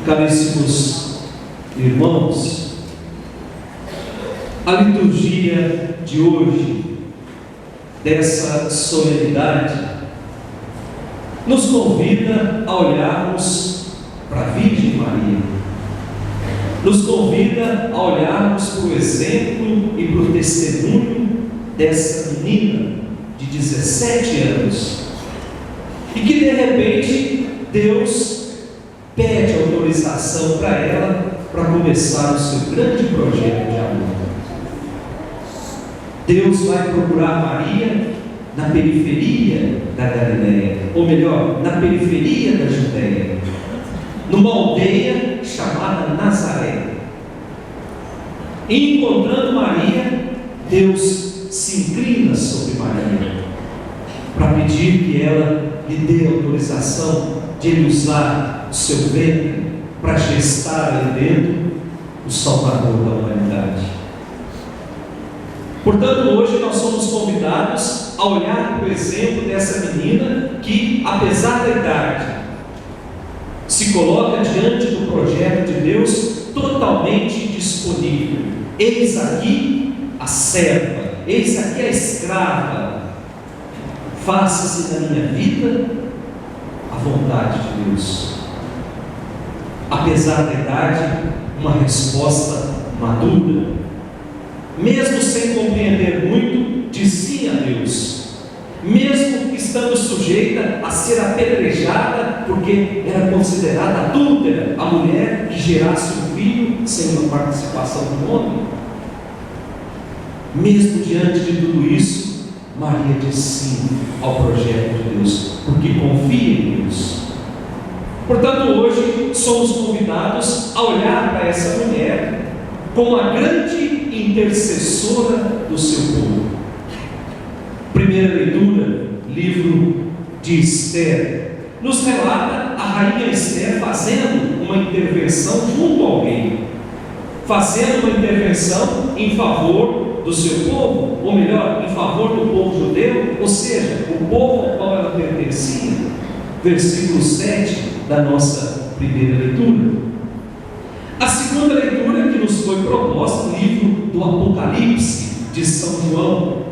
Caríssimos irmãos, a liturgia de hoje, dessa solenidade, nos convida a olharmos para a Virgem Maria, nos convida a olharmos para o exemplo e para o testemunho dessa menina de 17 anos, e que de repente Deus pede autorização para ela para começar o seu grande projeto de amor. Deus vai procurar Maria na periferia da Galileia, ou melhor, na periferia da Judéia, numa aldeia chamada Nazaré. E encontrando Maria, Deus se inclina sobre Maria para pedir que ela lhe dê autorização de ele usar o seu ventre para gestar ali dentro o Salvador da humanidade. Portanto, hoje nós somos convidados a olhar para o exemplo dessa menina que, apesar da idade, se coloca diante do projeto de Deus totalmente disponível. Eis aqui a serva, eis aqui a escrava, faça-se na minha vida a vontade de Deus. Apesar da idade, uma resposta madura, mesmo sem compreender muito, dizia a Deus, mesmo estando sujeita a ser apedrejada, porque era considerada adúltera a mulher que gerasse um filho sem uma participação do homem. Mesmo diante de tudo isso, Maria diz sim ao projeto de Deus, porque confia em Deus. Portanto, hoje somos convidados a olhar para essa mulher como a grande intercessora do seu povo. Primeira leitura, livro de Esther, nos relata a rainha Esther fazendo uma intervenção junto ao rei, fazendo uma intervenção em favor do seu povo, ou melhor, em favor do povo judeu, ou seja, o povo ao qual ela pertencia. Versículo 7 da nossa primeira leitura. A segunda leitura que nos foi proposta, o livro do Apocalipse de São João,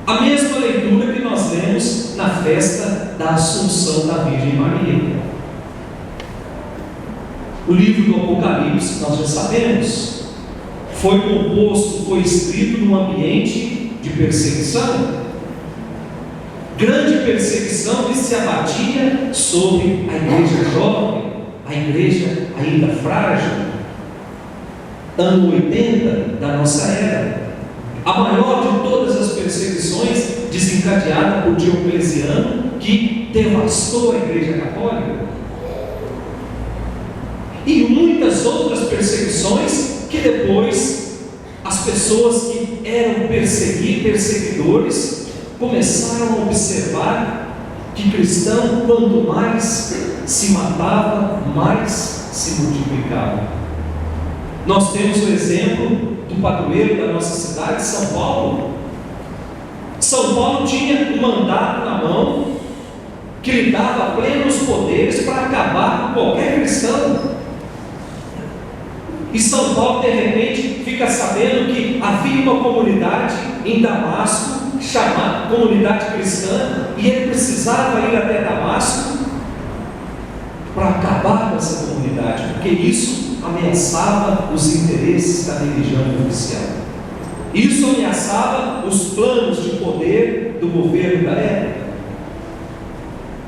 a mesma leitura que nós lemos na festa da Assunção da Virgem Maria. O livro do Apocalipse, nós já sabemos, foi escrito num ambiente de perseguição, grande perseguição que se abatia sobre a igreja jovem, a igreja ainda frágil, ano 80 da nossa era, a maior de todas as perseguições desencadeada por Diocleciano, que devastou a igreja católica, e muitas outras perseguições que depois as pessoas que eram perseguidores começaram a observar que cristão, quanto mais se matava, mais se multiplicava. Nós temos o exemplo do padroeiro da nossa cidade, São Paulo. São Paulo tinha um mandato na mão que lhe dava plenos poderes para acabar com qualquer cristão. E São Paulo, de repente, fica sabendo que havia uma comunidade em Damasco, chamada comunidade cristã, e ele precisava ir até Damasco para acabar com essa comunidade, porque isso ameaçava os interesses da religião oficial. Isso ameaçava os planos de poder do governo da época,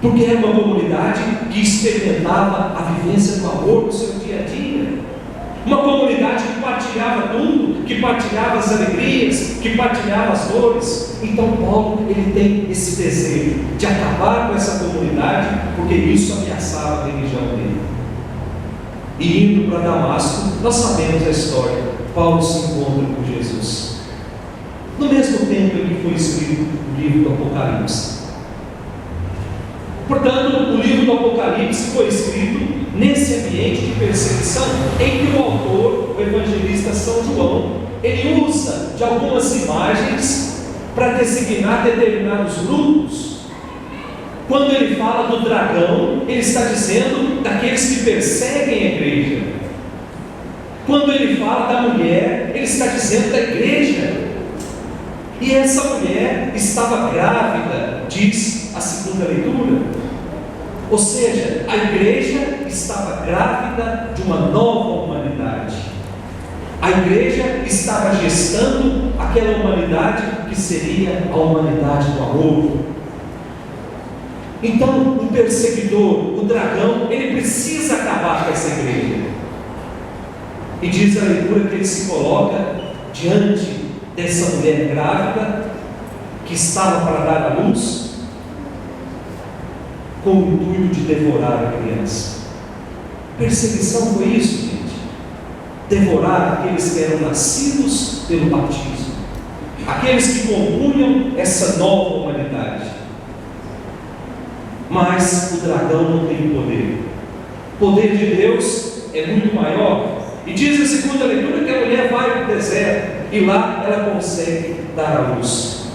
porque era uma comunidade que experimentava a vivência do amor no seu dia a dia. Uma comunidade que partilhava tudo, que partilhava as alegrias, que partilhava as dores. Então Paulo, ele tem esse desejo de acabar com essa comunidade, porque isso ameaçava a religião dele. E indo para Damasco, nós sabemos a história. Paulo se encontra com Jesus, no mesmo tempo em que foi escrito o livro do Apocalipse. Portanto, o livro do Apocalipse foi escrito nesse ambiente de perseguição, em que o autor, o evangelista São João, ele usa de algumas imagens para designar determinados grupos Quando ele fala do dragão, ele está dizendo daqueles que perseguem a igreja. Quando ele fala da mulher, ele está dizendo da igreja. E essa mulher estava grávida, diz a segunda leitura. Ou seja, a igreja estava grávida de uma nova humanidade. A igreja estava gestando aquela humanidade que seria a humanidade do amor. Então, o perseguidor, o dragão, ele precisa acabar com essa igreja. E diz a leitura que ele se coloca diante dessa mulher grávida que estava para dar à luz, com o intuito de devorar a criança. Perseguição foi isso, gente. Devorar aqueles que eram nascidos pelo batismo, aqueles que compunham essa nova humanidade. Mas o dragão não tem poder. O poder de Deus é muito maior. E diz a segunda leitura que a mulher vai para o deserto e lá ela consegue dar à luz.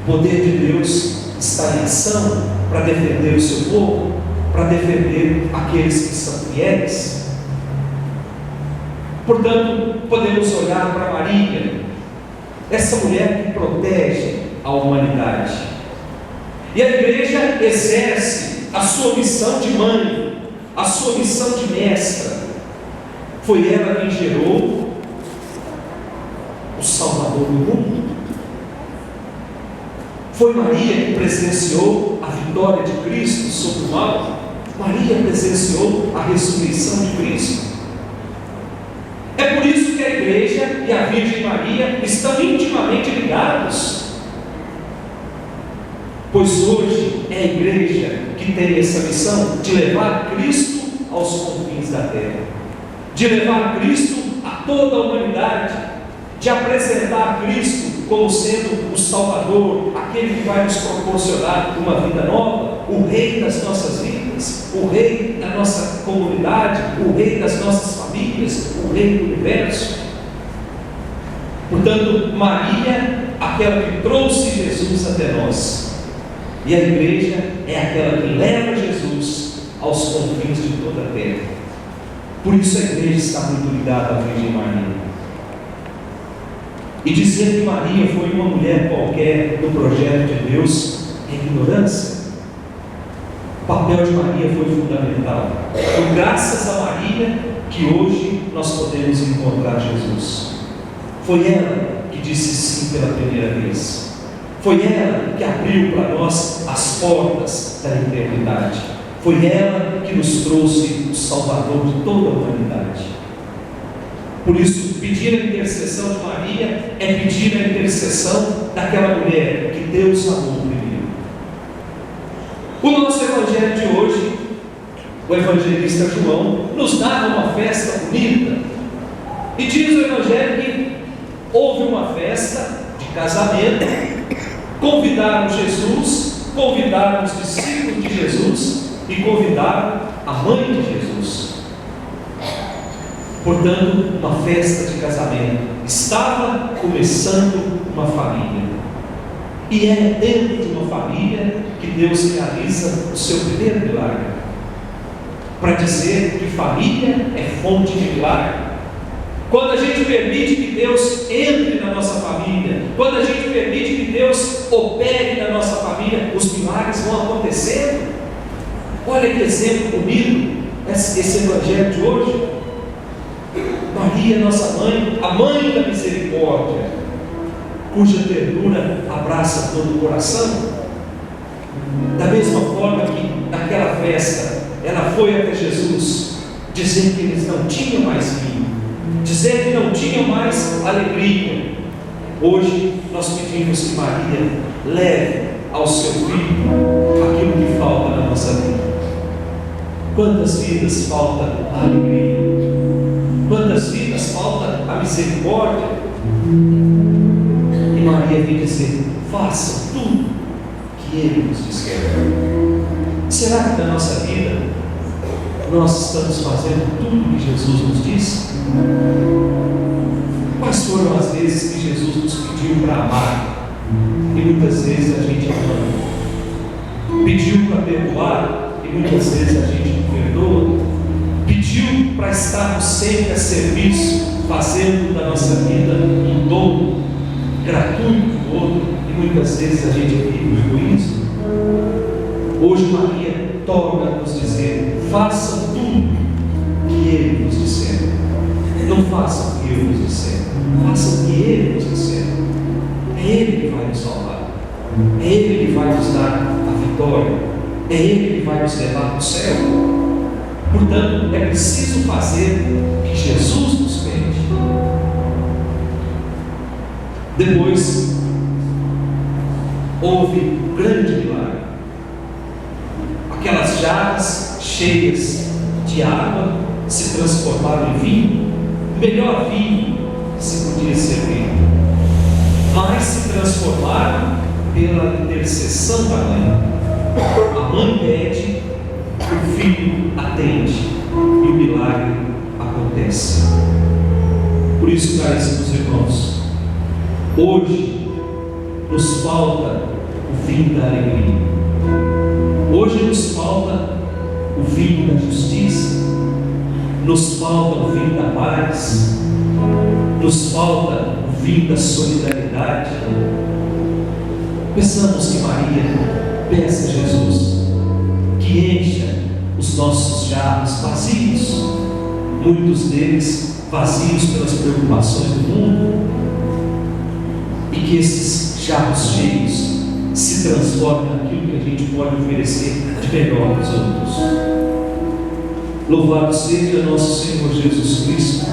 O poder de Deus está em ação para defender o seu povo, para defender aqueles que são fiéis. Portanto, podemos olhar para Maria, essa mulher que protege a humanidade. E a igreja exerce a sua missão de mãe, a sua missão de mestra. Foi ela quem gerou o Salvador do mundo. Foi Maria que presenciou a vitória de Cristo sobre o mal. Maria presenciou a ressurreição de Cristo. É por isso que a igreja e a Virgem Maria estão intimamente ligados. Pois hoje é a igreja que tem essa missão de levar Cristo aos confins da terra, de levar Cristo a toda a humanidade, de apresentar Cristo como sendo o Salvador, aquele que vai nos proporcionar uma vida nova, o Rei das nossas vidas, o Rei da nossa comunidade, o Rei das nossas famílias, o Rei do universo. Portanto, Maria, aquela que trouxe Jesus até nós, e a igreja é aquela que leva Jesus aos confins de toda a terra. Por isso a igreja está muito ligada à Virgem Maria. E dizer que Maria foi uma mulher qualquer no projeto de Deus é ignorância. O papel de Maria foi fundamental. Foi graças a Maria que hoje nós podemos encontrar Jesus. Foi ela que disse sim pela primeira vez. Foi ela que abriu para nós as portas da eternidade. Foi ela que nos trouxe o Salvador de toda a humanidade. Por isso, pedir a intercessão de Maria é pedir a intercessão daquela mulher que Deus amou primeiro. O nosso evangelho de hoje, o evangelista João, nos dá uma festa bonita. E diz o evangelho que houve uma festa de casamento, convidaram Jesus, convidaram os discípulos de Jesus e convidaram a mãe de Jesus. Portanto, uma festa de casamento. Estava começando uma família. E é dentro de uma família que Deus realiza o seu primeiro milagre. Para dizer que família é fonte de milagre. Quando a gente permite que Deus entre na nossa família, quando a gente permite que Deus opere na nossa família, os milagres vão acontecendo. Olha que exemplo bonito esse evangelho de hoje. Maria, nossa mãe, a mãe da misericórdia, cuja ternura abraça todo o coração. Da mesma forma que naquela festa ela foi até Jesus dizer que eles não tinham mais vinho, dizer que não tinham mais alegria. Hoje nós pedimos que Maria leve ao seu filho aquilo que falta na nossa vida. Quantas vidas falta a alegria? Quantas vidas falta a misericórdia? E Maria vem dizer: façam tudo que Ele nos disser. Será que na nossa vida nós estamos fazendo tudo que Jesus nos disse? Quais foram as vezes que Jesus nos pediu para amar? E muitas vezes a gente ama. pediu para perdoar, e muitas vezes a gente não perdoa, pediu para estarmos sempre a serviço, fazendo da nossa vida um dom gratuito para o outro, e muitas vezes a gente vive o egoísmo. Hoje Maria torna a nos dizer: façam tudo que Ele nos disser. Não façam o que eu nos disser, façam o que Ele nos disser. É Ele que vai nos salvar, é Ele que vai nos dar a vitória, é Ele que vai nos levar para o céu. Portanto, é preciso fazer o que Jesus nos pede. Depois, houve um grande milagre. Aquelas jarras cheias de água se transformaram em vinho, o melhor vinho que se podia servir, mas se transformaram pela intercessão da mãe. A mãe pede, o filho atende, e o milagre acontece. Por isso, caríssimos irmãos, hoje nos falta o vinho da alegria. Hoje nos falta o vinho da justiça, nos falta o vinho da paz, nos falta o vinho da solidariedade. Peçamos que Maria peça a Jesus que encha os nossos jarros vazios, muitos deles vazios pelas preocupações do mundo, e que esses jarros cheios se transformem naquilo que a gente pode oferecer de melhor para os outros. Louvado seja nosso Senhor Jesus Cristo.